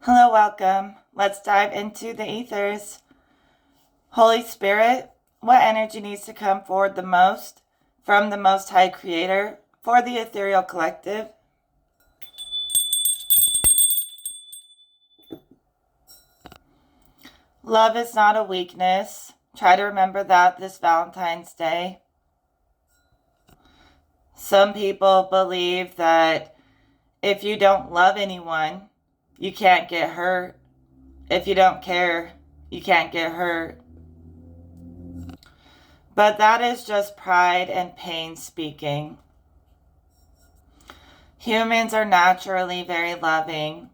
Hello, welcome. Let's dive into the ethers. Holy Spirit, what energy needs to come forward the most from the Most High Creator for the ethereal collective? Love is not a weakness. Try to remember that this Valentine's Day. Some people believe that if you don't love anyone, you can't get hurt. If you don't care, you can't get hurt. But that is just pride and pain speaking. Humans are naturally very loving.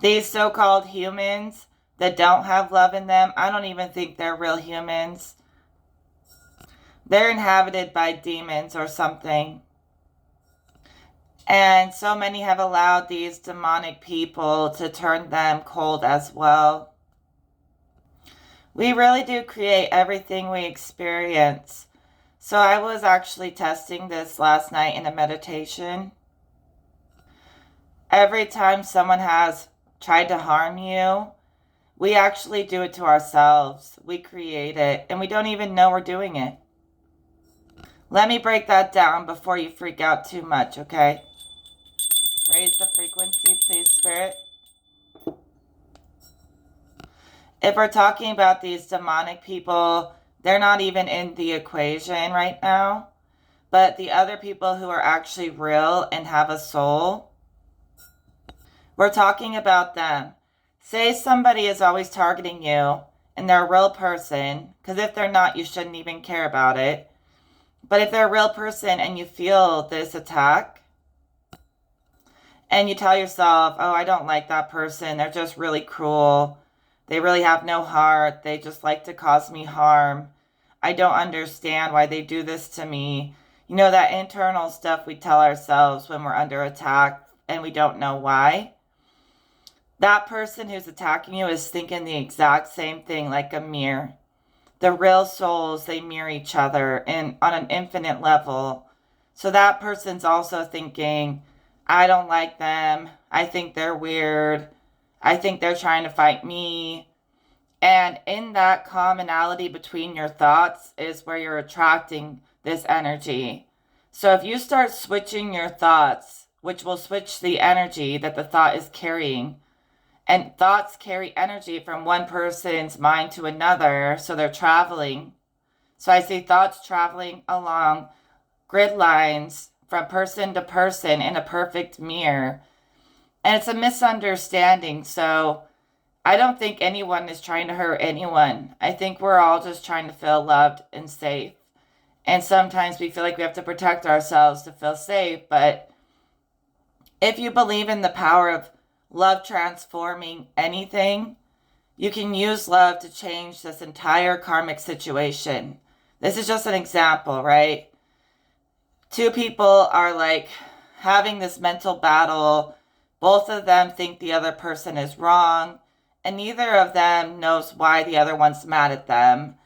These so-called humans that don't have love in them, I don't even think they're real humans. They're inhabited by demons or something. And so many have allowed these demonic people to turn them cold as well. We really do create everything we experience. So I was actually testing this last night in a meditation. Every time someone has tried to harm you, we actually do it to ourselves. We create it, and we don't even know we're doing it. Let me break that down before you freak out too much, okay? Raise the frequency, please, Spirit. If we're talking about these demonic people, they're not even in the equation right now. But the other people who are actually real and have a soul, we're talking about them. Say somebody is always targeting you and they're a real person, because if they're not, you shouldn't even care about it. But if they're a real person and you feel this attack and you tell yourself, oh, I don't like that person, they're just really cruel, they really have no heart, they just like to cause me harm, I don't understand why they do this to me. You know, that internal stuff we tell ourselves when we're under attack and we don't know why. That person who's attacking you is thinking the exact same thing, like a mirror. The real souls, they mirror each other and on an infinite level. So that person's also thinking, I don't like them. I think they're weird. I think they're trying to fight me. And in that commonality between your thoughts is where you're attracting this energy. So if you start switching your thoughts, which will switch the energy that the thought is carrying, and thoughts carry energy from one person's mind to another, so they're traveling. So I see thoughts traveling along grid lines from person to person in a perfect mirror. And it's a misunderstanding. So I don't think anyone is trying to hurt anyone. I think we're all just trying to feel loved and safe. And sometimes we feel like we have to protect ourselves to feel safe. But if you believe in the power of love transforming anything, you can use love to change this entire karmic situation. This is just an example, right? Two people are like having this mental battle. Both of them think the other person is wrong, and neither of them knows why the other one's mad at them.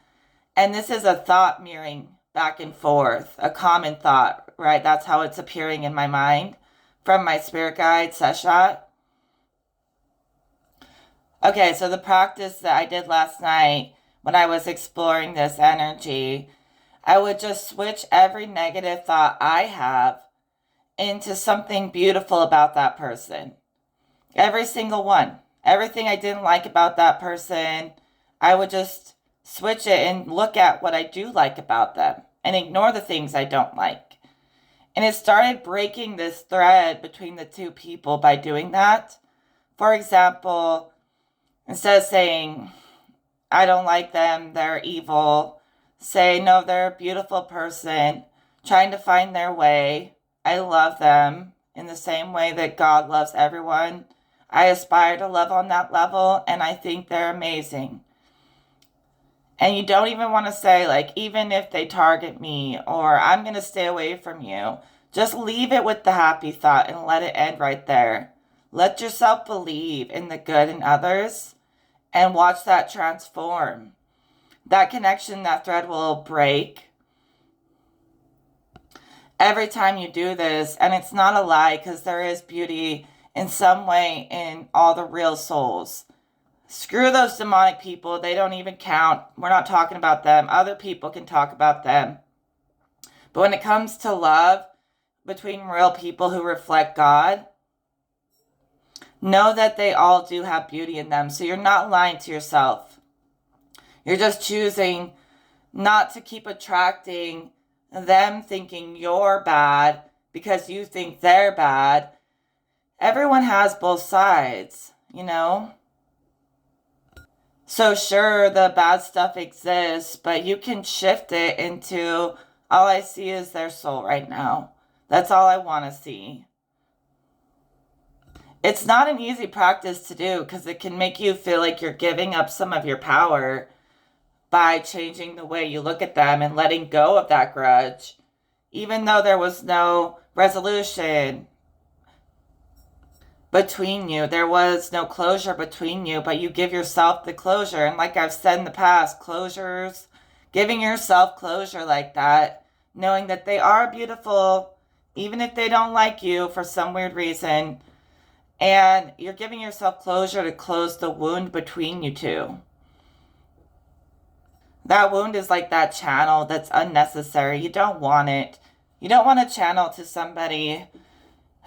And this is a thought mirroring back and forth, a common thought, right? That's how it's appearing in my mind from my spirit guide, Seshat. Okay, so the practice that I did last night when I was exploring this energy, I would just switch every negative thought I have into something beautiful about that person. Every single one. Everything I didn't like about that person, I would just switch it and look at what I do like about them and ignore the things I don't like. And it started breaking this thread between the two people by doing that. For example, instead of saying, I don't like them, they're evil, say, no, they're a beautiful person, trying to find their way. I love them in the same way that God loves everyone. I aspire to love on that level, and I think they're amazing. And you don't even want to say, like, even if they target me, or I'm going to stay away from you. Just leave it with the happy thought and let it end right there. Let yourself believe in the good in others and watch that transform. That connection, that thread will break every time you do this. And it's not a lie, because there is beauty in some way in all the real souls. Screw those demonic people. They don't even count. We're not talking about them. Other people can talk about them. But when it comes to love between real people who reflect God, know that they all do have beauty in them. So you're not lying to yourself. You're just choosing not to keep attracting them thinking you're bad because you think they're bad. Everyone has both sides, you know? So sure, the bad stuff exists, but you can shift it into, all I see is their soul right now. That's all I want to see. It's not an easy practice to do because it can make you feel like you're giving up some of your power by changing the way you look at them and letting go of that grudge. Even though there was no resolution between you, there was no closure between you, but you give yourself the closure. And like I've said in the past, closures, giving yourself closure like that, knowing that they are beautiful, even if they don't like you for some weird reason, and you're giving yourself closure to close the wound between you two. That wound is like that channel that's unnecessary. You don't want it. You don't want to channel to somebody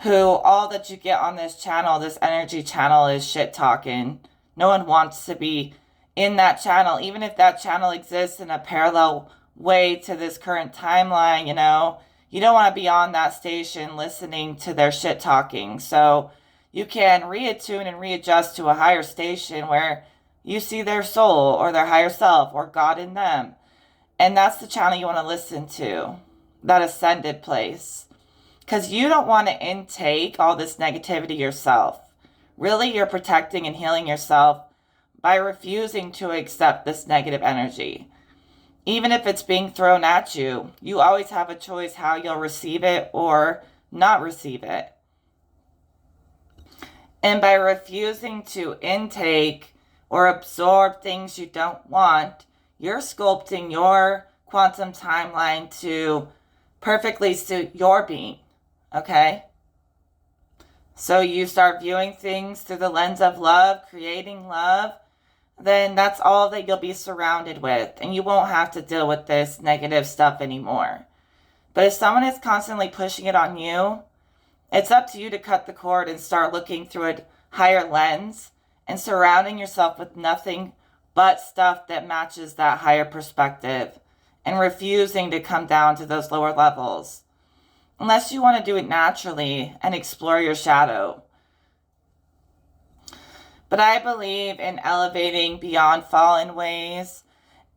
who all that you get on this channel, this energy channel, is shit talking. No one wants to be in that channel, even if that channel exists in a parallel way to this current timeline, you know. You don't want to be on that station listening to their shit talking. So you can reattune and readjust to a higher station where you see their soul or their higher self or God in them. And that's the channel you want to listen to, that ascended place. Because you don't want to intake all this negativity yourself. Really, you're protecting and healing yourself by refusing to accept this negative energy. Even if it's being thrown at you, you always have a choice how you'll receive it or not receive it. And by refusing to intake or absorb things you don't want, you're sculpting your quantum timeline to perfectly suit your being. Okay? So you start viewing things through the lens of love, creating love, then that's all that you'll be surrounded with. And you won't have to deal with this negative stuff anymore. But if someone is constantly pushing it on you, it's up to you to cut the cord and start looking through a higher lens and surrounding yourself with nothing but stuff that matches that higher perspective and refusing to come down to those lower levels. Unless you want to do it naturally and explore your shadow. But I believe in elevating beyond fallen ways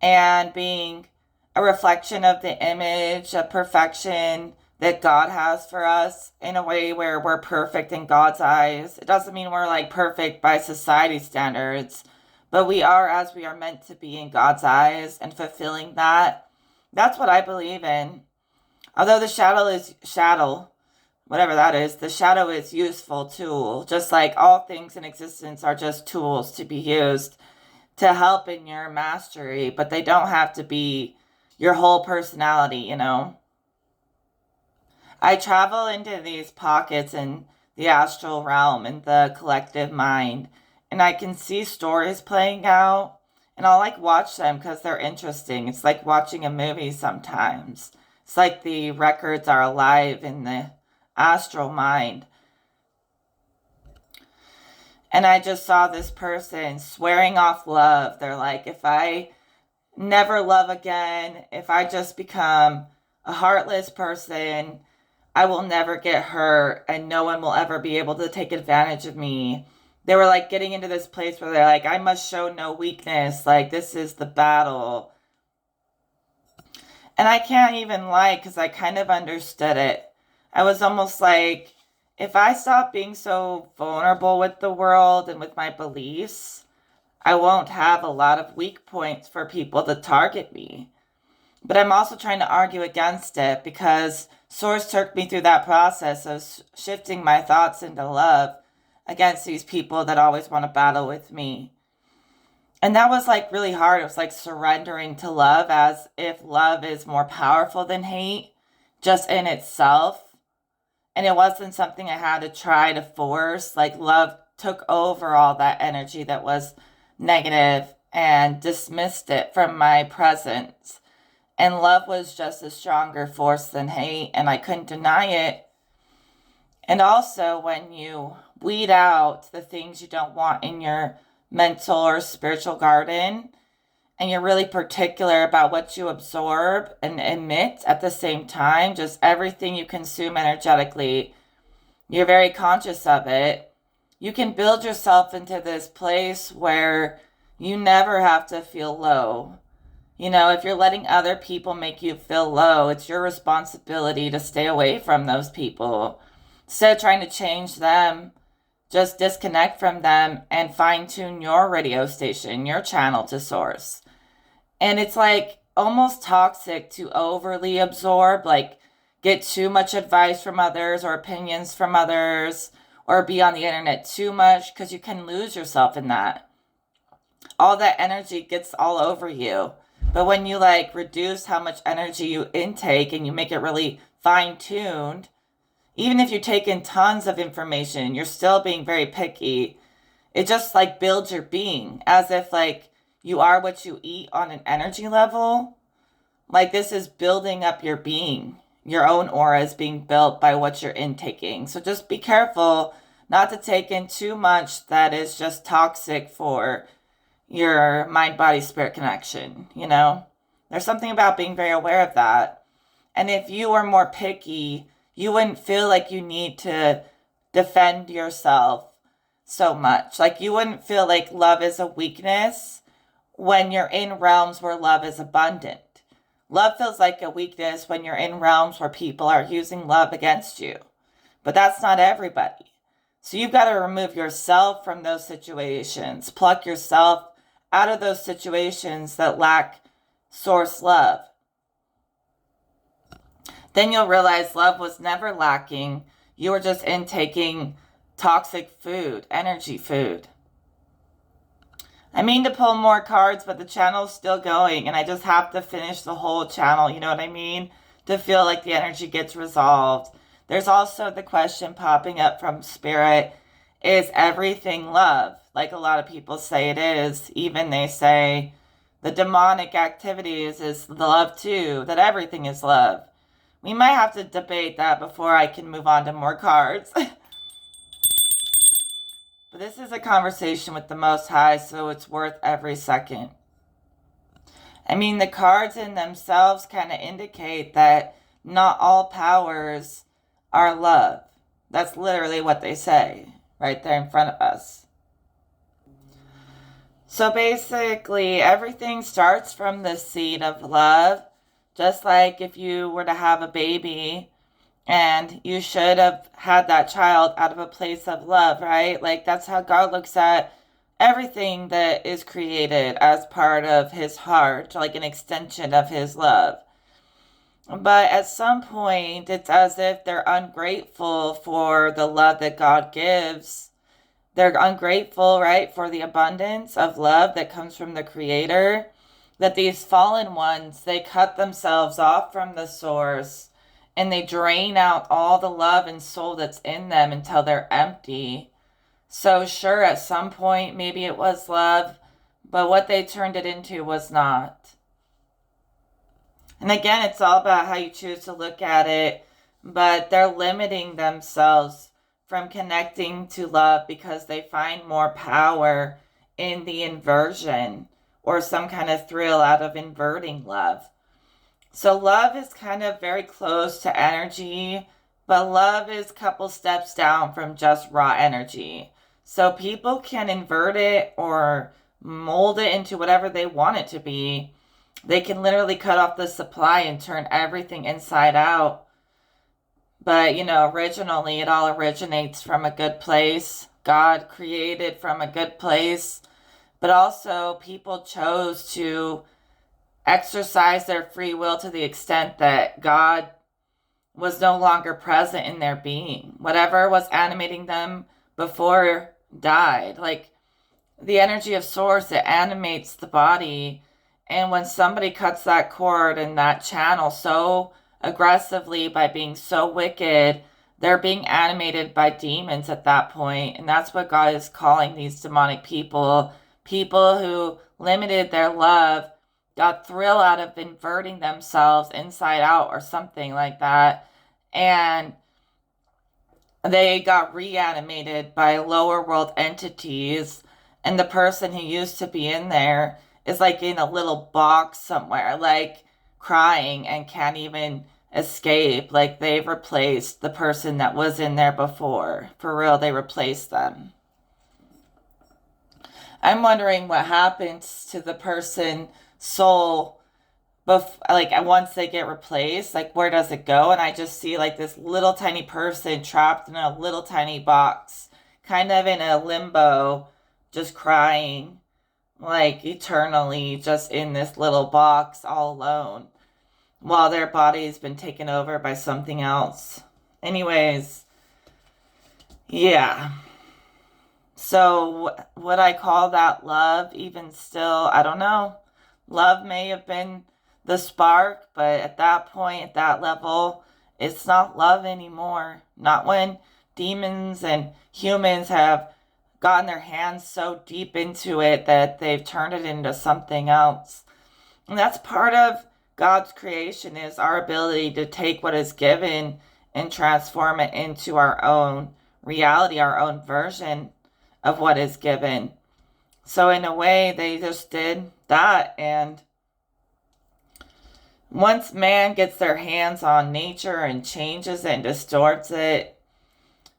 and being a reflection of the image of perfection that God has for us in a way where we're perfect in God's eyes. It doesn't mean we're like perfect by society standards, but we are as we are meant to be in God's eyes and fulfilling that. That's what I believe in. Although the shadow, whatever that is, the shadow is useful tool. Just like all things in existence are just tools to be used to help in your mastery, but they don't have to be your whole personality, you know. I travel into these pockets in the astral realm, in the collective mind, and I can see stories playing out, and I'll like watch them because they're interesting. It's like watching a movie sometimes. It's like the records are alive in the astral mind. And I just saw this person swearing off love. They're like, if I never love again, if I just become a heartless person, I will never get hurt and no one will ever be able to take advantage of me. They were like getting into this place where they're like, I must show no weakness. Like, this is the battle. And I can't even lie because I kind of understood it. I was almost like, if I stop being so vulnerable with the world and with my beliefs, I won't have a lot of weak points for people to target me. But I'm also trying to argue against it because Source took me through that process of shifting my thoughts into love against these people that always want to battle with me. And that was like really hard. It was like surrendering to love as if love is more powerful than hate just in itself. And it wasn't something I had to try to force. Like love took over all that energy that was negative and dismissed it from my presence. And love was just a stronger force than hate, and I couldn't deny it. And also, when you weed out the things you don't want in your mental or spiritual garden, and you're really particular about what you absorb and emit at the same time, just everything you consume energetically, you're very conscious of it, you can build yourself into this place where you never have to feel low. You know, if you're letting other people make you feel low, it's your responsibility to stay away from those people. Instead of trying to change them, just disconnect from them and fine tune your radio station, your channel to source. And it's like almost toxic to overly absorb, like get too much advice from others or opinions from others or be on the internet too much, because you can lose yourself in that. All that energy gets all over you. But when you like reduce how much energy you intake and you make it really fine-tuned, even if you take in tons of information, you're still being very picky. It just like builds your being as if like you are what you eat on an energy level. Like this is building up your being. Your own aura is being built by what you're intaking. So just be careful not to take in too much that is just toxic for your mind, body, spirit connection, you know? There's something about being very aware of that. And if you were more picky, you wouldn't feel like you need to defend yourself so much. Like you wouldn't feel like love is a weakness when you're in realms where love is abundant. Love feels like a weakness when you're in realms where people are using love against you. But that's not everybody. So you've got to remove yourself from those situations. Pluck yourself out of those situations that lack source love. Then you'll realize love was never lacking. You were just intaking toxic food, energy food. I mean to pull more cards, but the channel's still going, and I just have to finish the whole channel, you know what I mean? To feel like the energy gets resolved. There's also the question popping up from Spirit, is everything love? Like a lot of people say it is. Even they say the demonic activities is love too, that everything is love. We might have to debate that before I can move on to more cards. But this is a conversation with the Most High, so it's worth every second. I mean, the cards in themselves kind of indicate that not all powers are love. That's literally what they say right there in front of us. So basically, everything starts from the seed of love. Just like if you were to have a baby and you should have had that child out of a place of love, right? Like that's how God looks at everything that is created as part of his heart, like an extension of his love. But at some point, it's as if they're ungrateful for the love that God gives. They're ungrateful, right, for the abundance of love that comes from the Creator. That these fallen ones, they cut themselves off from the source and they drain out all the love and soul that's in them until they're empty. So sure, at some point, maybe it was love, but what they turned it into was not. And again, it's all about how you choose to look at it, but they're limiting themselves from connecting to love because they find more power in the inversion or some kind of thrill out of inverting love. So love is kind of very close to energy, but love is a couple steps down from just raw energy. So people can invert it or mold it into whatever they want it to be. They can literally cut off the supply and turn everything inside out. But, you know, originally it all originates from a good place. God created from a good place. But also people chose to exercise their free will to the extent that God was no longer present in their being. Whatever was animating them before died. Like the energy of source, it animates the body. And when somebody cuts that cord and that channel so aggressively by being so wicked, They're being animated by demons at that point, and that's what God is calling these demonic people. People who limited their love, got thrill out of inverting themselves inside out or something like that, and they got reanimated by lower world entities, and the person who used to be in there is like in a little box somewhere, like crying and can't even escape. Like they've replaced the person that was in there before. For real, they replaced them. I'm wondering what happens to the person soul like once they get replaced, like where does it go? And I just see like this little tiny person trapped in a little tiny box, kind of in a limbo, just crying, like eternally, just in this little box all alone, while their body's been taken over by something else. Anyways, yeah. So would I call that love even still? I don't know. Love may have been the spark, but at that point, at that level, it's not love anymore. Not when demons and humans have gotten their hands so deep into it that they've turned it into something else. And that's part of God's creation, is our ability to take what is given and transform it into our own reality, our own version of what is given. So in a way, they just did that. And once man gets their hands on nature and changes it and distorts it,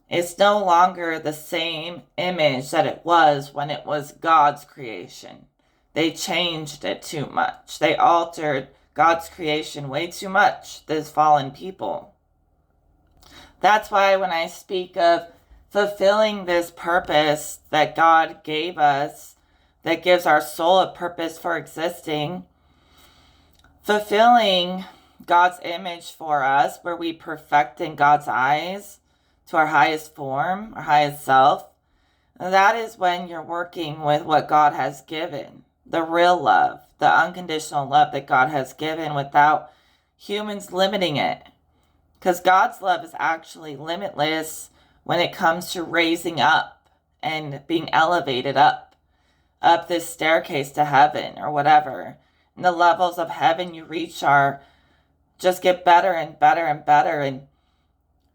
it's no longer the same image that it was when it was God's creation. They changed it too much. They altered God's creation way too much, this fallen people. That's why when I speak of fulfilling this purpose that God gave us, that gives our soul a purpose for existing, fulfilling God's image for us, where we perfect in God's eyes to our highest form, our highest self, that is when you're working with what God has given, the real love, the unconditional love that God has given without humans limiting it. Because God's love is actually limitless when it comes to raising up and being elevated up this staircase to heaven or whatever. And the levels of heaven you reach are just get better and better and better. And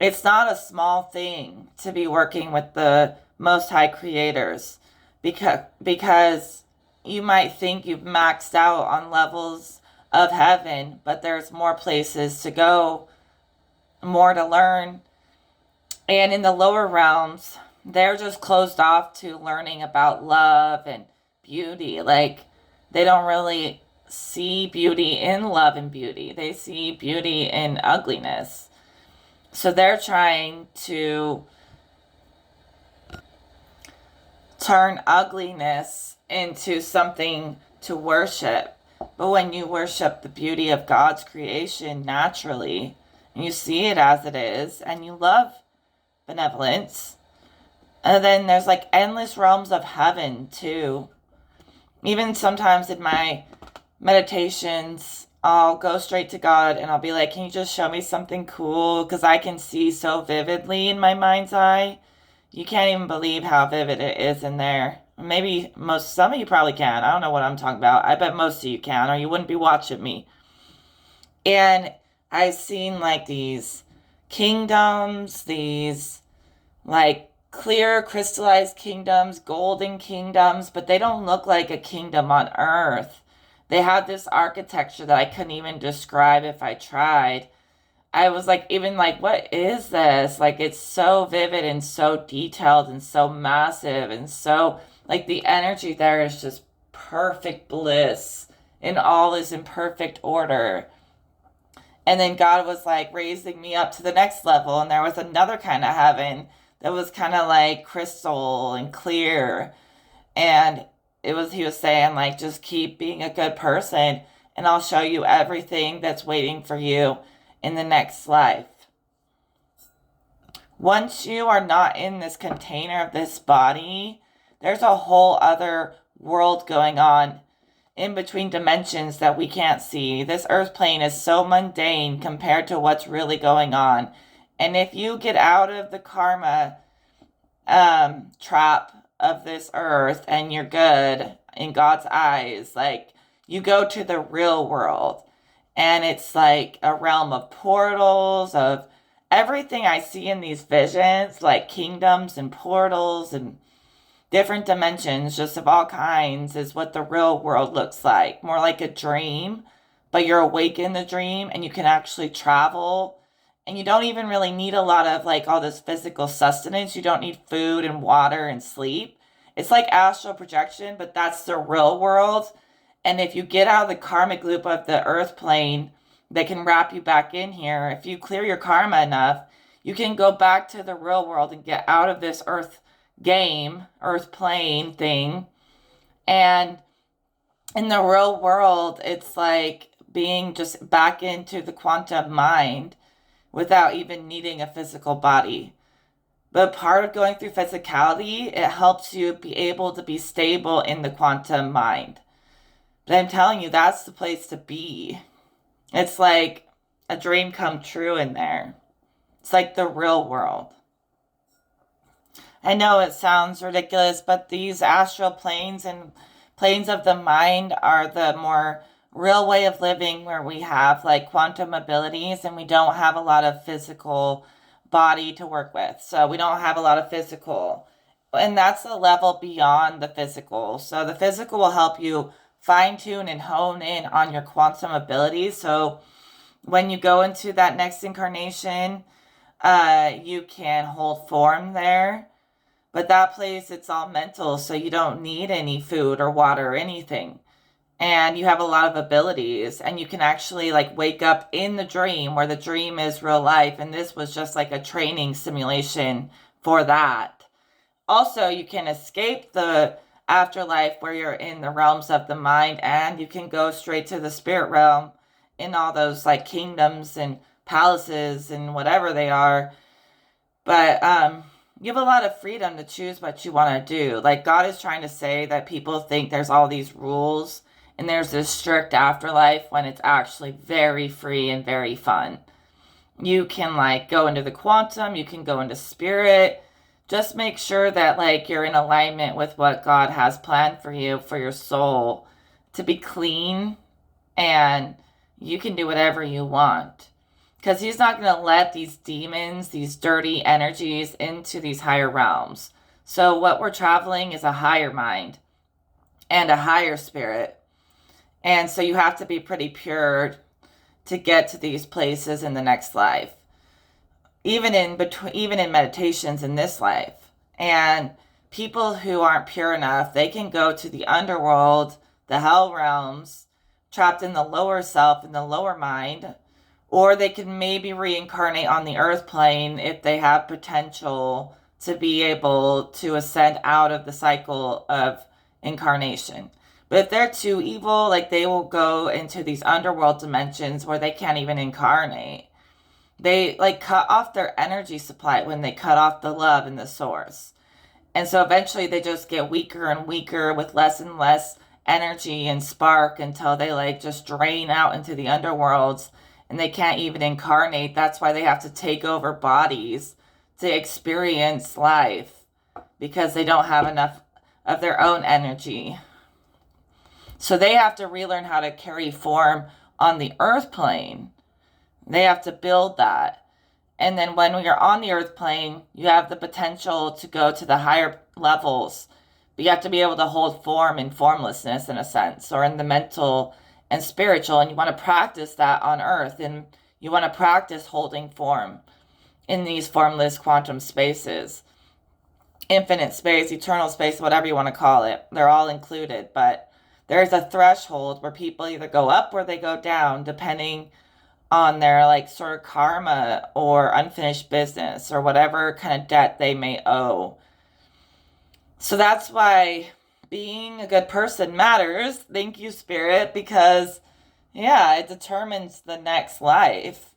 it's not a small thing to be working with the Most High creators, because you might think you've maxed out on levels of heaven, but there's more places to go, more to learn. And in the lower realms, they're just closed off to learning about love and beauty. Like, they don't really see beauty in love and beauty. They see beauty in ugliness. So they're trying to turn ugliness into something to worship. But when you worship the beauty of God's creation naturally, and you see it as it is, and you love benevolence, and then there's like endless realms of heaven too. Even sometimes in my meditations, I'll go straight to God and I'll be like, can you just show me something cool? Because I can see so vividly in my mind's eye. You can't even believe how vivid it is in there. Maybe some of you probably can. I don't know what I'm talking about. I bet most of you can, or you wouldn't be watching me. And I've seen like these kingdoms, these like clear crystallized kingdoms, golden kingdoms, but they don't look like a kingdom on earth. They have this architecture that I couldn't even describe if I tried. I was like, even like, what is this? Like, it's so vivid and so detailed and so massive, and so like the energy there is just perfect bliss, and all is in perfect order. And then God was like raising me up to the next level, and there was another kind of heaven that was kind of like crystal and clear. And he was saying like, just keep being a good person, and I'll show you everything that's waiting for you in the next life. Once you are not in this container of this body, there's a whole other world going on in between dimensions that we can't see. This earth plane is so mundane compared to what's really going on And if you get out of the karma trap of this earth and you're good in God's eyes, like you go to the real world and it's like a realm of portals, of everything I see in these visions, like kingdoms and portals and different dimensions, just of all kinds, is what the real world looks like. More like a dream, but you're awake in the dream and you can actually travel. And you don't even really need a lot of like all this physical sustenance. You don't need food and water and sleep. It's like astral projection, but that's the real world. And if you get out of the karmic loop of the earth plane, they can wrap you back in here. If you clear your karma enough, you can go back to the real world and get out of this earth game, earth plane thing. And in the real world, it's like being just back into the quantum mind without even needing a physical body. But part of going through physicality, it helps you be able to be stable in the quantum mind. But I'm telling you, that's the place to be. It's like a dream come true in there. It's like the real world. I know it sounds ridiculous, but these astral planes and planes of the mind are the more real way of living, where we have like quantum abilities and we don't have a lot of physical body to work with. So we don't have a lot of physical. And that's a level beyond the physical. So the physical will help you fine tune and hone in on your quantum abilities. So when you go into that next incarnation, you can hold form there. But that place, it's all mental, so you don't need any food or water or anything. And you have a lot of abilities, and you can actually like wake up in the dream, where the dream is real life. And this was just like a training simulation for that. Also, you can escape the afterlife where you're in the realms of the mind, and you can go straight to the spirit realm in all those like kingdoms and palaces and whatever they are. But you have a lot of freedom to choose what you want to do. Like, God is trying to say that people think there's all these rules and there's this strict afterlife, when it's actually very free and very fun. You can like go into the quantum, you can go into spirit. Just make sure that like you're in alignment with what God has planned for you, for your soul to be clean, and you can do whatever you want. Because he's not going to let these demons, these dirty energies, into these higher realms. So what we're traveling is a higher mind and a higher spirit. And so you have to be pretty pure to get to these places in the next life. Even in meditations in this life. And people who aren't pure enough, they can go to the underworld, the hell realms, trapped in the lower self, in the lower mind. Or they can maybe reincarnate on the earth plane if they have potential to be able to ascend out of the cycle of incarnation. But if they're too evil, like they will go into these underworld dimensions where they can't even incarnate. They like cut off their energy supply when they cut off the love and the source. And so eventually they just get weaker and weaker with less and less energy and spark until they like just drain out into the underworlds. And they can't even incarnate. That's why they have to take over bodies to experience life, because they don't have enough of their own energy. So they have to relearn how to carry form on the earth plane. They have to build that. And then when you're on the earth plane, you have the potential to go to the higher levels. But you have to be able to hold form in formlessness, in a sense, or in the mental and spiritual, and you want to practice that on earth, and you want to practice holding form in these formless quantum spaces, infinite space, eternal space, whatever you want to call it. They're all included, but there's a threshold where people either go up or they go down, depending on their like sort of karma or unfinished business or whatever kind of debt they may owe. So that's why being a good person matters. Thank you, Spirit, because yeah, it determines the next life.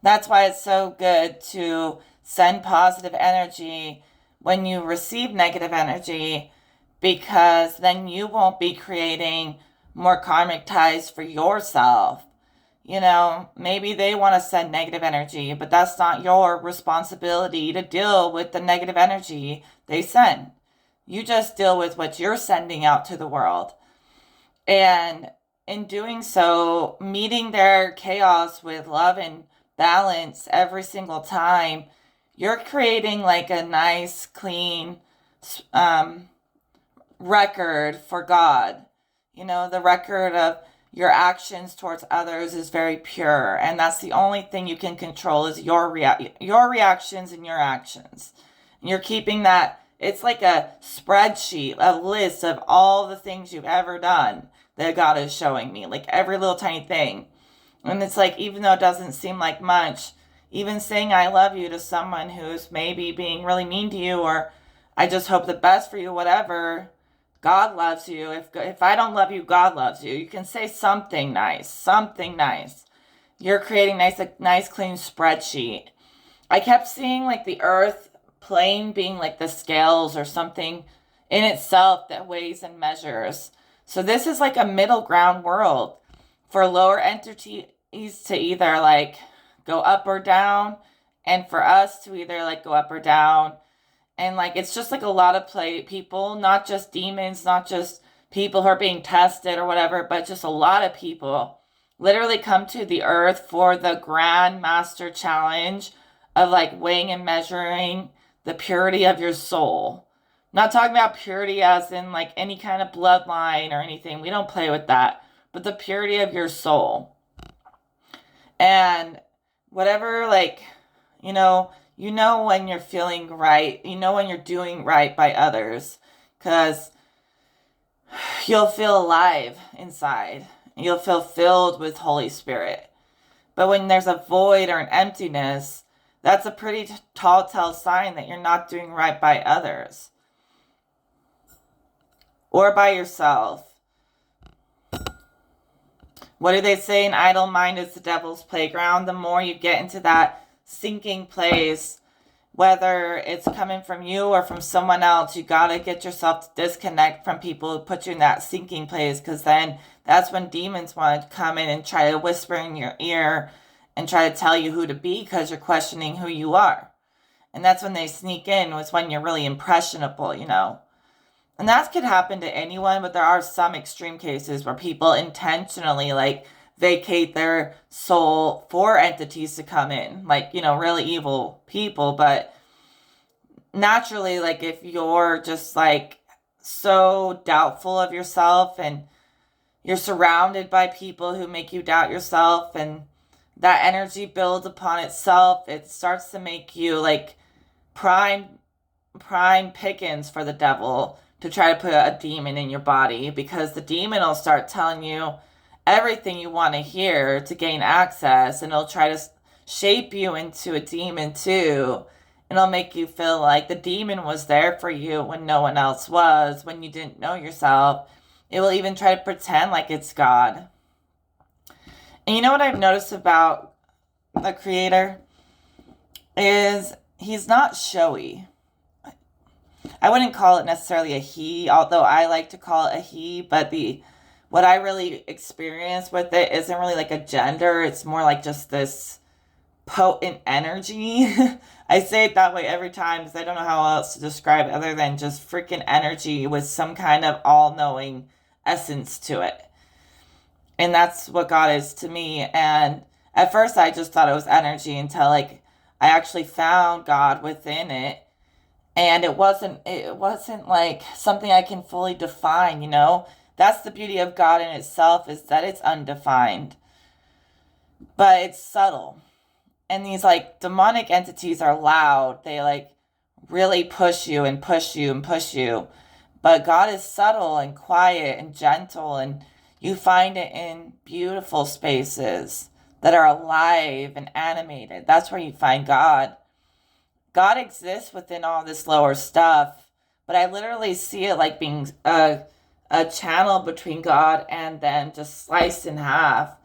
That's why it's so good to send positive energy when you receive negative energy, because then you won't be creating more karmic ties for yourself. Maybe they want to send negative energy, but that's not your responsibility to deal with the negative energy they send. You just deal with what you're sending out to the world. And in doing so, meeting their chaos with love and balance every single time, you're creating like a nice, clean record for God. The record of your actions towards others is very pure, and that's the only thing you can control is your reactions and your actions. And you're keeping that. It's like a spreadsheet, a list of all the things you've ever done that God is showing me, like every little tiny thing. And it's like, even though it doesn't seem like much, even saying I love you to someone who's maybe being really mean to you, or I just hope the best for you, whatever, God loves you. If I don't love you, God loves you. You can say something nice, something nice. You're creating a nice clean spreadsheet. I kept seeing like the earth plane being like the scales or something in itself that weighs and measures. So this is like a middle ground world for lower entities to either like go up or down, and for us to either like go up or down. And like it's just like a lot of people, not just demons, not just people who are being tested or whatever, but just a lot of people literally come to the earth for the Grand Master Challenge of like weighing and measuring the purity of your soul. I'm not talking about purity as in like any kind of bloodline or anything. We don't play with that. But the purity of your soul. And whatever, like, when you're feeling right, when you're doing right by others, because you'll feel alive inside. You'll feel filled with Holy Spirit. But when there's a void or an emptiness, that's a pretty telltale sign that you're not doing right by others or by yourself. What do they say? An idle mind is the devil's playground. The more you get into that sinking place, whether it's coming from you or from someone else, you gotta get yourself to disconnect from people who put you in that sinking place, because then that's when demons want to come in and try to whisper in your ear and try to tell you who to be because you're questioning who you are. And that's when they sneak in, was when you're really impressionable, And that could happen to anyone, but there are some extreme cases where people intentionally like vacate their soul for entities to come in, like, really evil people. But naturally, like if you're just like so doubtful of yourself and you're surrounded by people who make you doubt yourself, and that energy builds upon itself, it starts to make you like prime pickings for the devil to try to put a demon in your body, because the demon will start telling you everything you want to hear to gain access, and it'll try to shape you into a demon too, and it'll make you feel like the demon was there for you when no one else was, when you didn't know yourself. It will even try to pretend like it's God. And you know what I've noticed about the Creator is he's not showy. I wouldn't call it necessarily a he, although I like to call it a he, but what I really experience with it isn't really like a gender. It's more like just this potent energy. I say it that way every time because I don't know how else to describe it other than just freaking energy with some kind of all-knowing essence to it. And that's what God is to me. And at first I just thought it was energy until like I actually found God within it. And it wasn't like something I can fully define, That's the beauty of God in itself, is that it's undefined. But it's subtle. And these like demonic entities are loud. They like really push you and push you and push you. But God is subtle and quiet and gentle, and you find it in beautiful spaces that are alive and animated. That's where you find God. God exists within all this lower stuff, but I literally see it like being a channel between God and then just sliced in half,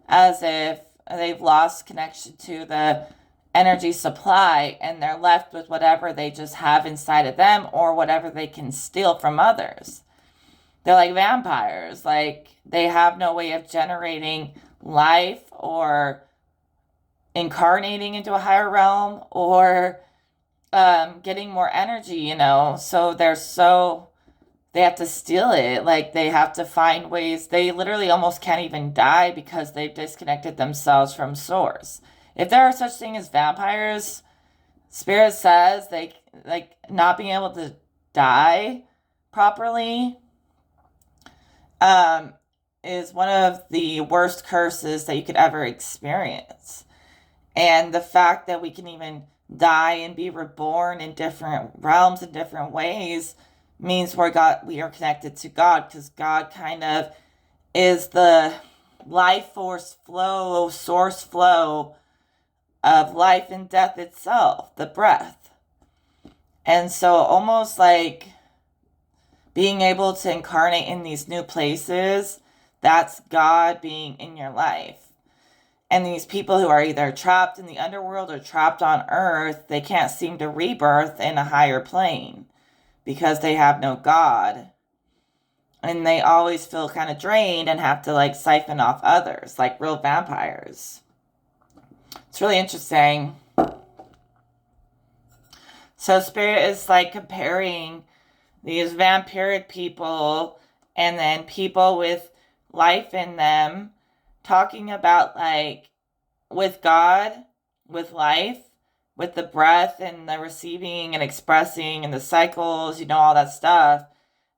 as if they've lost connection to the energy supply and they're left with whatever they just have inside of them or whatever they can steal from others. They're like vampires. Like they have no way of generating life or incarnating into a higher realm or getting more energy, so they have to steal it. Like, they have to find ways. They literally almost can't even die because they've disconnected themselves from source. If there are such things as vampires, Spirit says they, like, not being able to die properly is one of the worst curses that you could ever experience. And the fact that we can even die and be reborn in different realms in different ways means we are connected to God, because God kind of is the life force flow, source flow of life and death itself, the breath. And so almost like being able to incarnate in these new places, that's God being in your life. And these people who are either trapped in the underworld or trapped on earth, they can't seem to rebirth in a higher plane because they have no God. And they always feel kind of drained and have to like siphon off others, like real vampires. It's really interesting. So Spirit is like comparing these vampiric people and then people with life in them, talking about like with God, with life, with the breath and the receiving and expressing and the cycles, all that stuff.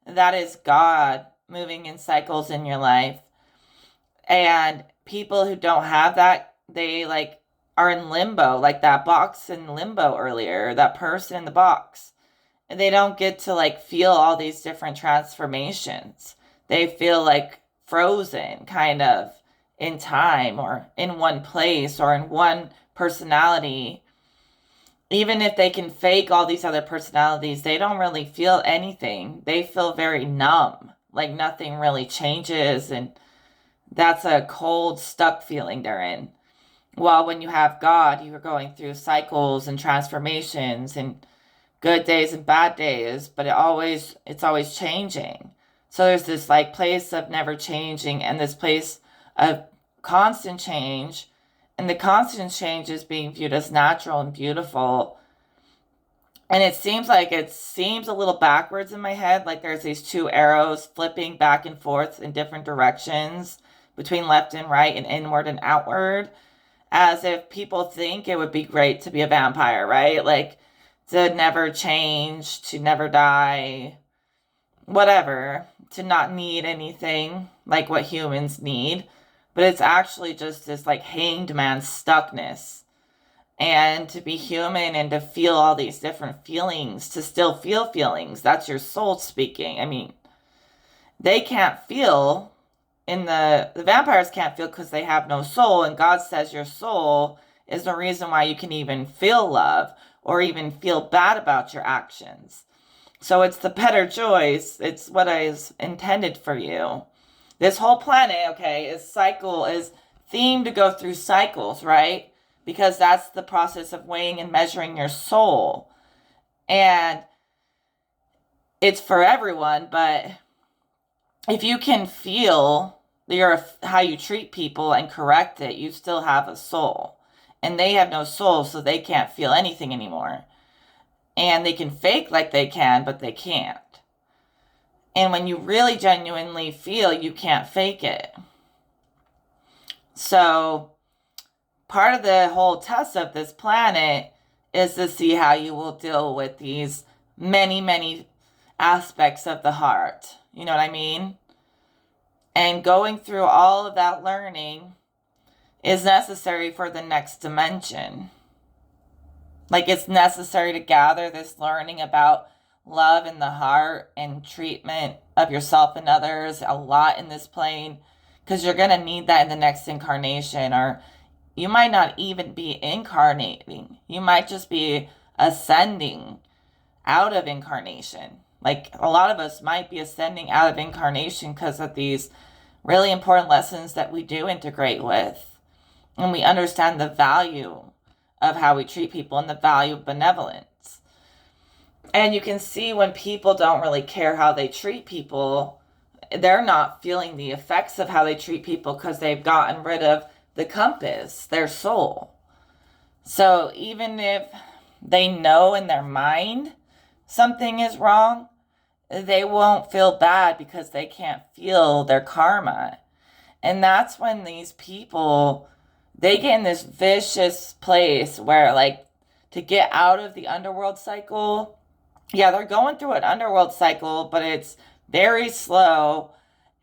That is God moving in cycles in your life. And people who don't have that, they like are in limbo, like that box in limbo earlier, that person in the box. And they don't get to like feel all these different transformations. They feel like frozen kind of in time or in one place or in one personality. Even if they can fake all these other personalities, they don't really feel anything. They feel very numb, like nothing really changes, and that's a cold, stuck feeling they're in. While when you have God, you're going through cycles and transformations and good days and bad days, but it's always changing. So there's this like place of never changing and this place of constant change, and the constant change is being viewed as natural and beautiful. And it seems a little backwards in my head, like there's these two arrows flipping back and forth in different directions between left and right and inward and outward, as if people think it would be great to be a vampire, right? Like to never change, to never die, whatever, to not need anything like what humans need. But it's actually just this like hanged man stuckness. And to be human and to feel all these different feelings, to still feel feelings, that's your soul speaking. I mean, they can't feel, the vampires can't feel because they have no soul. And God says your soul is the reason why you can even feel love or even feel bad about your actions. So it's the better choice. It's what is intended for you. This whole planet, okay, is themed to go through cycles, right? Because that's the process of weighing and measuring your soul. And it's for everyone, but if you can feel how you treat people and correct it, you still have a soul. And they have no soul, so they can't feel anything anymore. And they can fake like they can, but they can't. And when you really genuinely feel, you can't fake it. So part of the whole test of this planet is to see how you will deal with these many, many aspects of the heart. You know what I mean? And going through all of that learning is necessary for the next dimension. Like it's necessary to gather this learning about love in the heart and treatment of yourself and others a lot in this plane, because you're going to need that in the next incarnation. Or you might not even be incarnating. You might just be ascending out of incarnation. Like a lot of us might be ascending out of incarnation because of these really important lessons that we do integrate with. And we understand the value of how we treat people and the value of benevolence. And you can see when people don't really care how they treat people, they're not feeling the effects of how they treat people because they've gotten rid of the compass, their soul. So even if they know in their mind something is wrong, they won't feel bad because they can't feel their karma. And that's when these people, they get in this vicious place where, like, to get out of the underworld cycle, yeah, they're going through an underworld cycle, but it's very slow,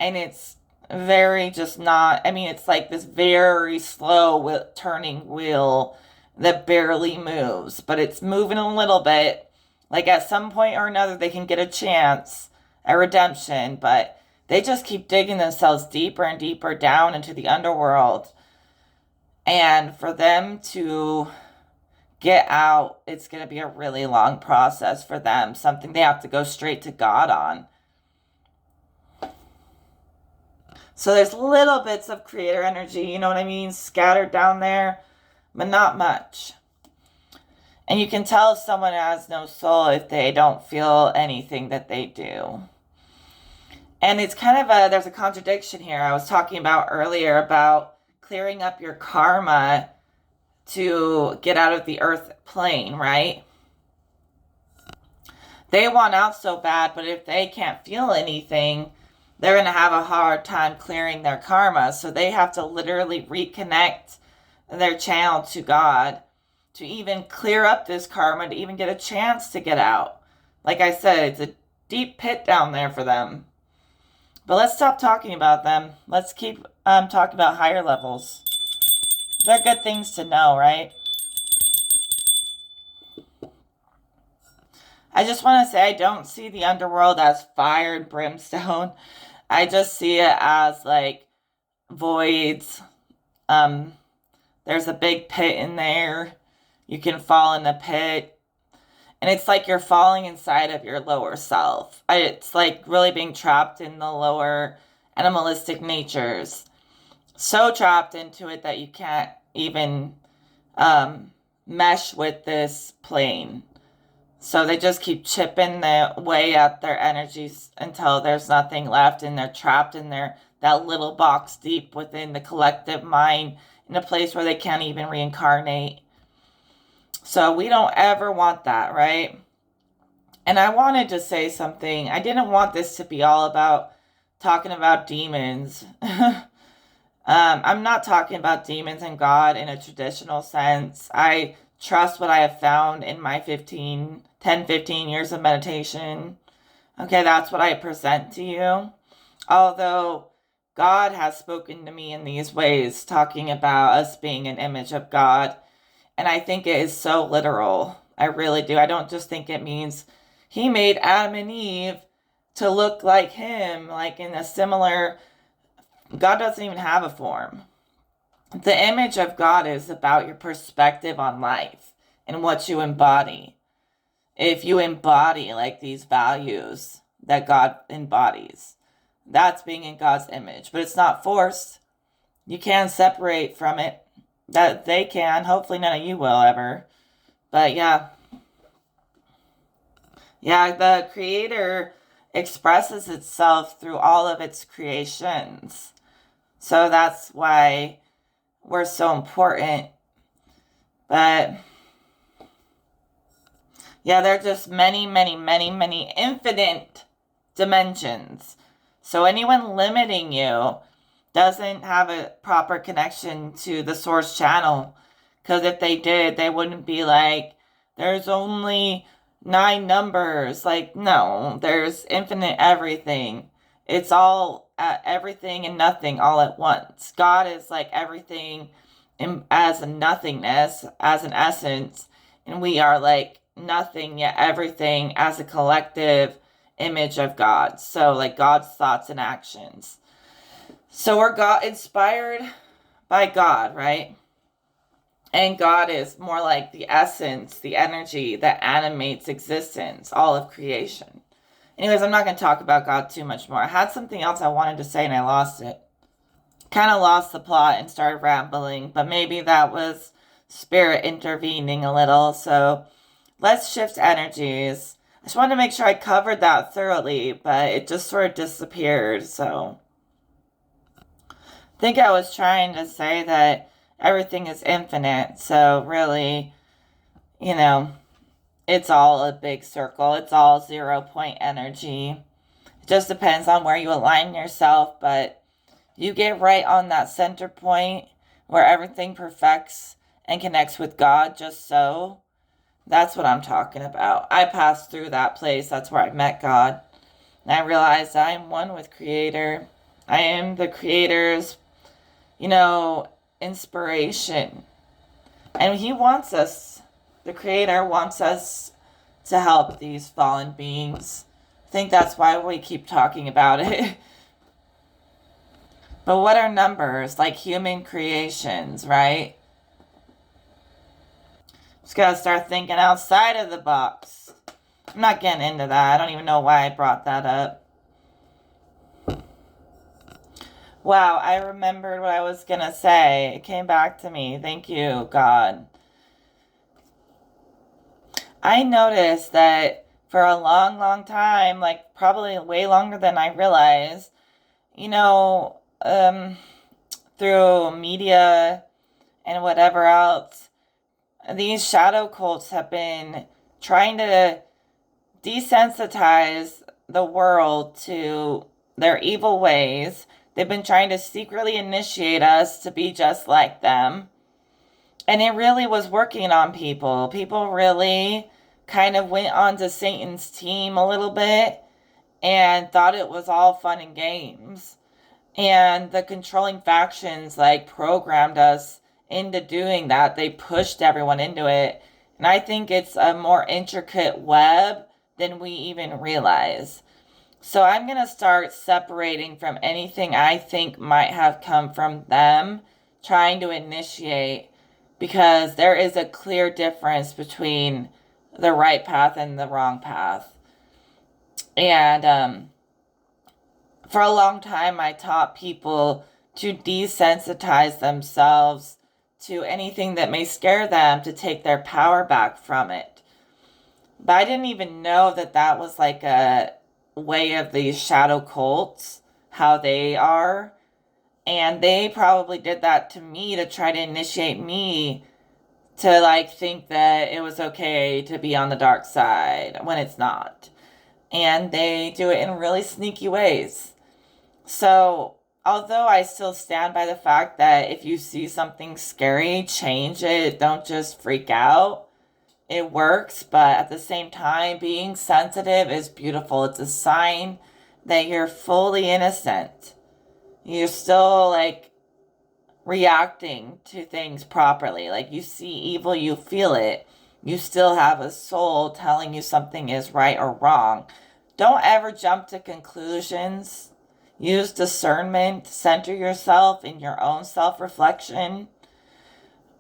and it's very just not, I mean, it's like this very slow turning wheel that barely moves, but it's moving a little bit. Like at some point or another, they can get a chance at redemption, but they just keep digging themselves deeper and deeper down into the underworld. And for them to get out, it's going to be a really long process for them, something they have to go straight to God on. So there's little bits of creator energy, you know what I mean, scattered down there, but not much. And you can tell if someone has no soul if they don't feel anything that they do. And it's kind of there's a contradiction here. I was talking about earlier about clearing up your karma to get out of the earth plane, right? They want out so bad, but if they can't feel anything, they're going to have a hard time clearing their karma. So they have to literally reconnect their channel to God to even clear up this karma, to even get a chance to get out. Like I said, it's a deep pit down there for them. But let's stop talking about them. Let's keep talking about higher levels. They're good things to know, right? I just want to say I don't see the underworld as fire and brimstone. I just see it as like voids. There's a big pit in there. You can fall in the pit. And it's like you're falling inside of your lower self. It's like really being trapped in the lower animalistic natures. So trapped into it that you can't even mesh with this plane. So they just keep chipping away at their energies until there's nothing left, and they're trapped in that little box deep within the collective mind, in a place where they can't even reincarnate. So we don't ever want that, right? And I wanted to say something. I didn't want this to be all about talking about demons. I'm not talking about demons and God in a traditional sense. I trust what I have found in my 10, 15 years of meditation. Okay, that's what I present to you. Although God has spoken to me in these ways, talking about us being an image of God. And I think it is so literal. I really do. I don't just think it means he made Adam and Eve to look like him, like in a similar... God doesn't even have a form. The image of God is about your perspective on life and what you embody. If you embody like these values that God embodies, that's being in God's image. But it's not forced. You can separate from it. That they can. Hopefully none of you will ever. But yeah. Yeah, the Creator expresses itself through all of its creations. So that's why we're so important. But yeah, there are just many, many, many, many infinite dimensions. So anyone limiting you doesn't have a proper connection to the source channel. Because if they did, they wouldn't be like, there's only 9 numbers. Like, no, there's infinite everything. It's all everything and nothing all at once. God is like everything as a nothingness, as an essence. And we are like nothing yet everything as a collective image of God. So like God's thoughts and actions. So we're God inspired by God, right? And God is more like the essence, the energy that animates existence, all of creation. Anyways, I'm not going to talk about God too much more. I had something else I wanted to say and I lost it. Kind of lost the plot and started rambling, but maybe that was spirit intervening a little. So let's shift energies. just wanted to make sure I covered that thoroughly, but it just sort of disappeared. So I think I was trying to say that everything is infinite. So really, you know, it's all a big circle. It's all 0 point energy. It just depends on where you align yourself, but you get right on that center point where everything perfects and connects with God just so. That's what I'm talking about. I passed through that place. That's where I met God. And I realized I am one with Creator. I am the Creator's, inspiration. And He wants us, the Creator wants us to help these fallen beings. I think that's why we keep talking about it. But what are numbers? Like human creations, right? Just gotta start thinking outside of the box. I'm not getting into that. I don't even know why I brought that up. Wow, I remembered what I was gonna say. It came back to me. Thank you, God. I noticed that for a long, long time, like probably way longer than I realized, you know, through media and whatever else, these shadow cults have been trying to desensitize the world to their evil ways. They've been trying to secretly initiate us to be just like them. And it really was working on people. People really kind of went onto Satan's team a little bit and thought it was all fun and games. And the controlling factions like programmed us into doing that. They pushed everyone into it. And I think it's a more intricate web than we even realize. So I'm going to start separating from anything I think might have come from them trying to initiate, because there is a clear difference between the right path and the wrong path. And for a long time, I taught people to desensitize themselves to anything that may scare them, to take their power back from it. But I didn't even know that that was like a way of these shadow cults, how they are. And they probably did that to me to try to initiate me to like think that it was okay to be on the dark side when it's not. And they do it in really sneaky ways. So, although I still stand by the fact that if you see something scary, change it, don't just freak out. It works, but at the same time, being sensitive is beautiful. It's a sign that you're fully innocent. You're still like reacting to things properly. Like you see evil, you feel it. You still have a soul telling you something is right or wrong. Don't ever jump to conclusions. Use discernment. Center yourself in your own self-reflection.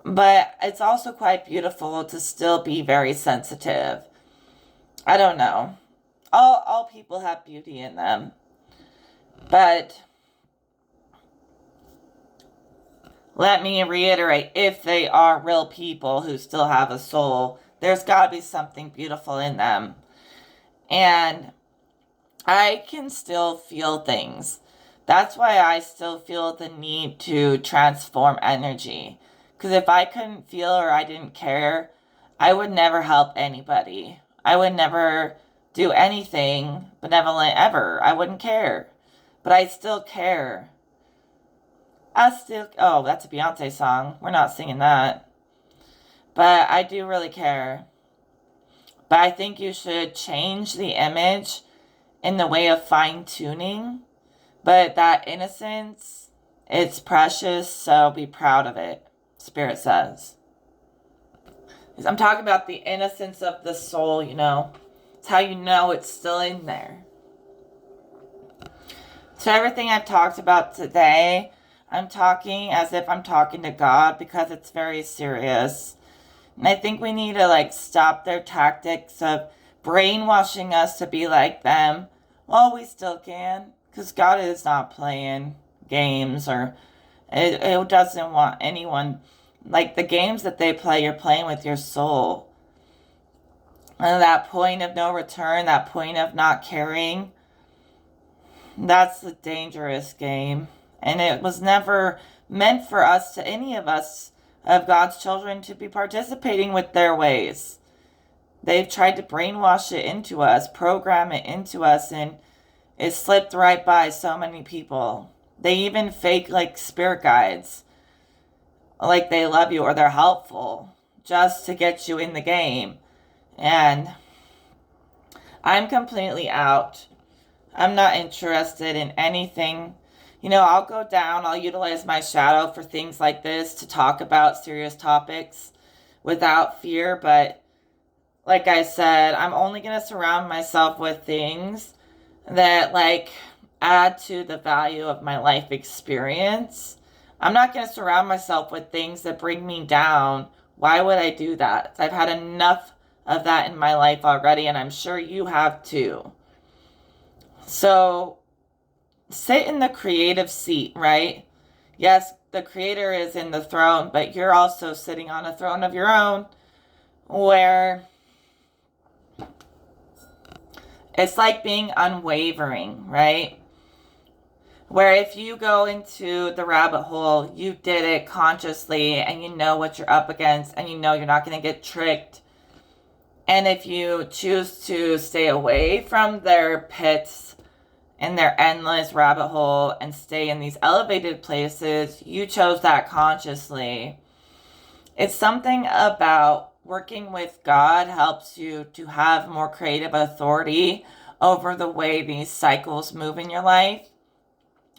But it's also quite beautiful to still be very sensitive. I don't know. All people have beauty in them. But let me reiterate, if they are real people who still have a soul, there's got to be something beautiful in them. And I can still feel things. That's why I still feel the need to transform energy. Because if I couldn't feel or I didn't care, I would never help anybody. I would never do anything benevolent ever. I wouldn't care. But I still care. Oh, that's a Beyonce song. We're not singing that. But I do really care. But I think you should change the image in the way of fine-tuning. But that innocence, it's precious, so be proud of it, Spirit says. I'm talking about the innocence of the soul, It's how you know it's still in there. So everything I've talked about today, I'm talking as if I'm talking to God because it's very serious. And I think we need to stop their tactics of brainwashing us to be like them. Well, we still can, because God is not playing games, or it doesn't want anyone. Like the games that they play, you're playing with your soul. And that point of no return, that point of not caring, that's a dangerous game. And it was never meant for us, to any of us, of God's children, to be participating with their ways. They've tried to brainwash it into us, program it into us, and it slipped right by so many people. They even fake like spirit guides, like they love you or they're helpful, just to get you in the game. And I'm completely out. I'm not interested in anything. I'll go down, I'll utilize my shadow for things like this to talk about serious topics without fear. But like I said, I'm only going to surround myself with things that add to the value of my life experience. I'm not going to surround myself with things that bring me down. Why would I do that? I've had enough of that in my life already, and I'm sure you have too. So sit in the creative seat, right? Yes, the creator is in the throne, but you're also sitting on a throne of your own, where it's like being unwavering, right? Where if you go into the rabbit hole, you did it consciously and you know what you're up against and you know you're not going to get tricked. And if you choose to stay away from their pits and their endless rabbit hole and stay in these elevated places, you chose that consciously. It's something about working with God helps you to have more creative authority over the way these cycles move in your life.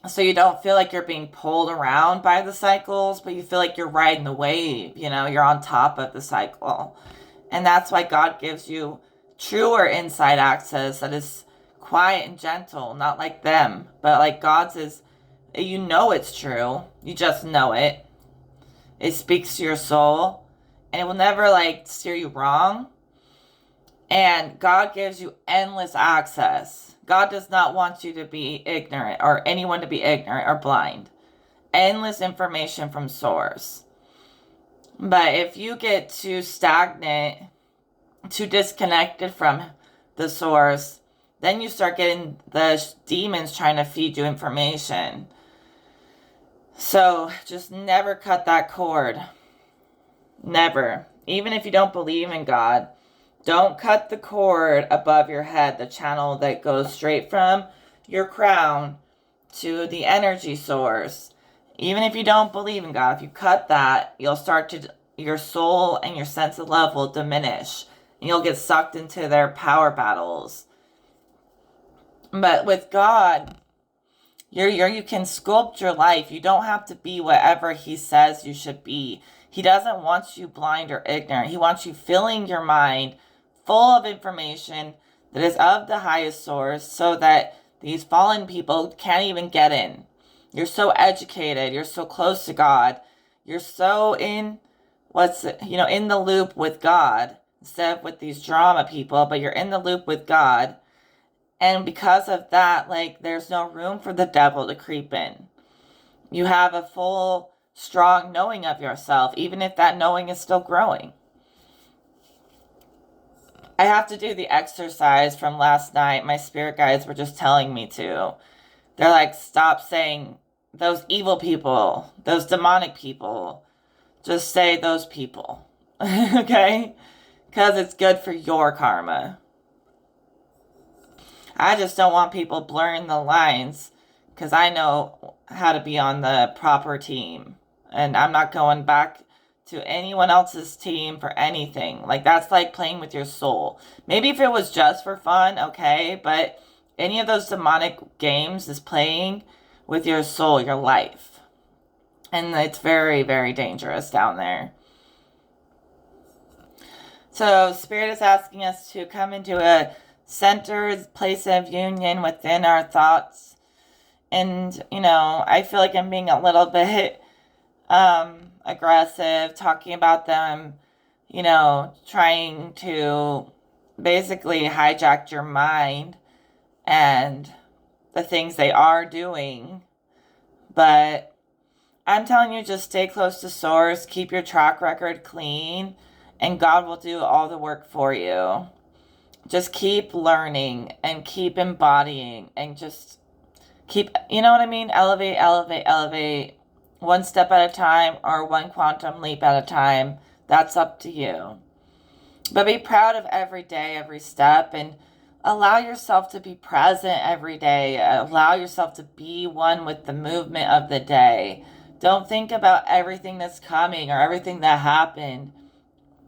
So you don't feel like you're being pulled around by the cycles, but you feel like you're riding the wave, you're on top of the cycle. And that's why God gives you truer inside access that is quiet and gentle, not like them, but like God's is, it's true. You just know it. It speaks to your soul, and it will never steer you wrong. And God gives you endless access. God does not want you to be ignorant, or anyone to be ignorant or blind. Endless information from source. But if you get too stagnant, too disconnected from the source, then you start getting the demons trying to feed you information. So just never cut that cord. Never. Even if you don't believe in God, don't cut the cord above your head, the channel that goes straight from your crown to the energy source. Even if you don't believe in God, if you cut that, your soul and your sense of love will diminish. And you'll get sucked into their power battles. But with God, you can sculpt your life. You don't have to be whatever He says you should be. He doesn't want you blind or ignorant. He wants you filling your mind full of information that is of the highest source, so that these fallen people can't even get in. You're so educated. You're so close to God. You're so in the loop with God, instead of with these drama people, but you're in the loop with God. And because of that, there's no room for the devil to creep in. You have a full, strong knowing of yourself, even if that knowing is still growing. I have to do the exercise from last night. My spirit guides were just telling me to. They're like, stop saying those evil people, those demonic people. Just say those people. Okay? Because it's good for your karma. I just don't want people blurring the lines, because I know how to be on the proper team. And I'm not going back to anyone else's team for anything. That's like playing with your soul. Maybe if it was just for fun, okay, but any of those demonic games is playing with your soul, your life. And it's very, very dangerous down there. So Spirit is asking us to come into a centered place of union within our thoughts. And, I feel like I'm being a little bit aggressive, talking about them, trying to basically hijack your mind and the things they are doing. But I'm telling you, just stay close to source, keep your track record clean, and God will do all the work for you. just keep learning and keep embodying and just keep, you know what I mean? Elevate, elevate, elevate. One step at a time or one quantum leap at a time. That's up to you. But be proud of every day, every step, and allow yourself to be present every day. Allow yourself to be one with the movement of the day. Don't think about everything that's coming or everything that happened.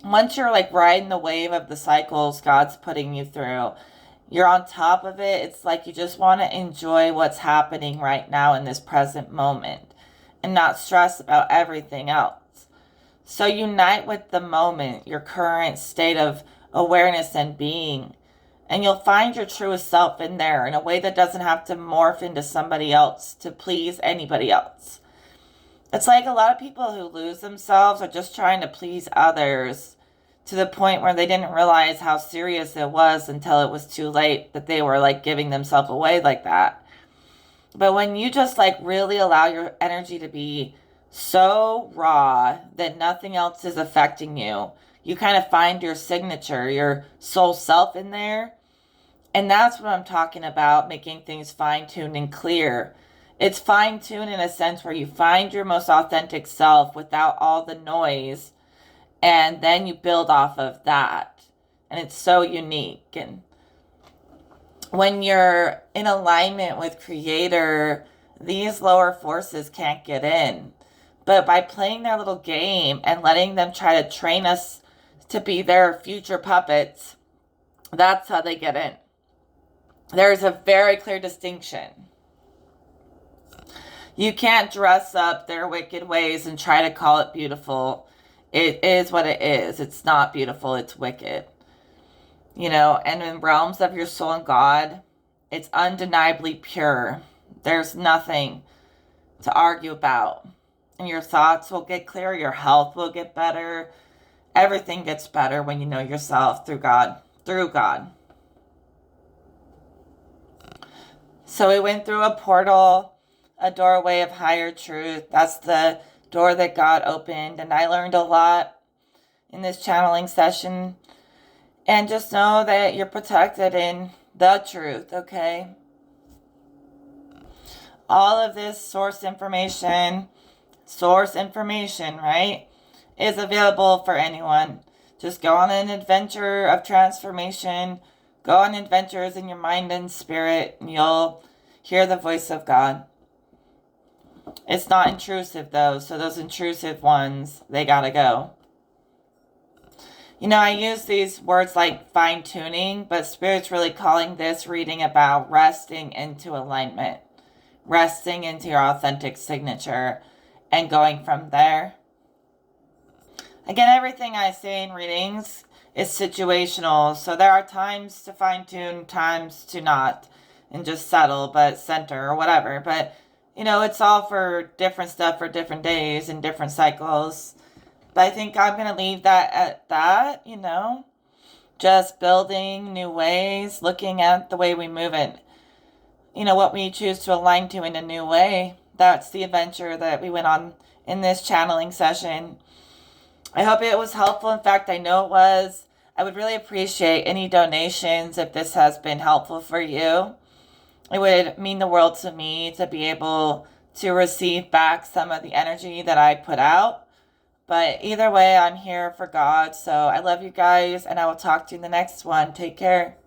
Once you're like riding the wave of the cycles God's putting you through, you're on top of it. It's like you just want to enjoy what's happening right now in this present moment and not stress about everything else. So unite with the moment, your current state of awareness and being, and you'll find your truest self in there in a way that doesn't have to morph into somebody else to please anybody else. It's like a lot of people who lose themselves are just trying to please others to the point where they didn't realize how serious it was until it was too late that they were like giving themselves away like that. But when you just like really allow your energy to be so raw that nothing else is affecting you, you kind of find your signature, your soul self in there. And that's what I'm talking about, making things fine-tuned and clear. It's fine-tuned in a sense where you find your most authentic self without all the noise, and then you build off of that. And it's so unique. And when you're in alignment with Creator, these lower forces can't get in. But by playing their little game and letting them try to train us to be their future puppets, that's how they get in. There's a very clear distinction. You can't dress up their wicked ways and try to call it beautiful. It is what it is. It's not beautiful. It's wicked. You know, and in realms of your soul and God, it's undeniably pure. There's nothing to argue about. And your thoughts will get clearer. Your health will get better. Everything gets better when you know yourself through God. Through God. So we went through a portal, a doorway of higher truth. That's the door that God opened. And I learned a lot in this channeling session. And just know that you're protected in the truth, okay? All of this source information, right, is available for anyone. Just go on an adventure of transformation. Go on adventures in your mind and spirit, and you'll hear the voice of God. It's not intrusive, though, so those intrusive ones, they gotta go. You know, I use these words like fine-tuning, but Spirit's really calling this reading about resting into alignment. Resting into your authentic signature and going from there. Again, everything I say in readings is situational, so there are times to fine-tune, times to not, and just settle, but center or whatever. But, you know, it's all for different stuff for different days and different cycles. But I think I'm going to leave that at that, you know. Just building new ways, looking at the way we move it. You know, what we choose to align to in a new way. That's the adventure that we went on in this channeling session. I hope it was helpful. In fact, I know it was. I would really appreciate any donations if this has been helpful for you. It would mean the world to me to be able to receive back some of the energy that I put out. But either way, I'm here for God. So I love you guys, and I will talk to you in the next one. Take care.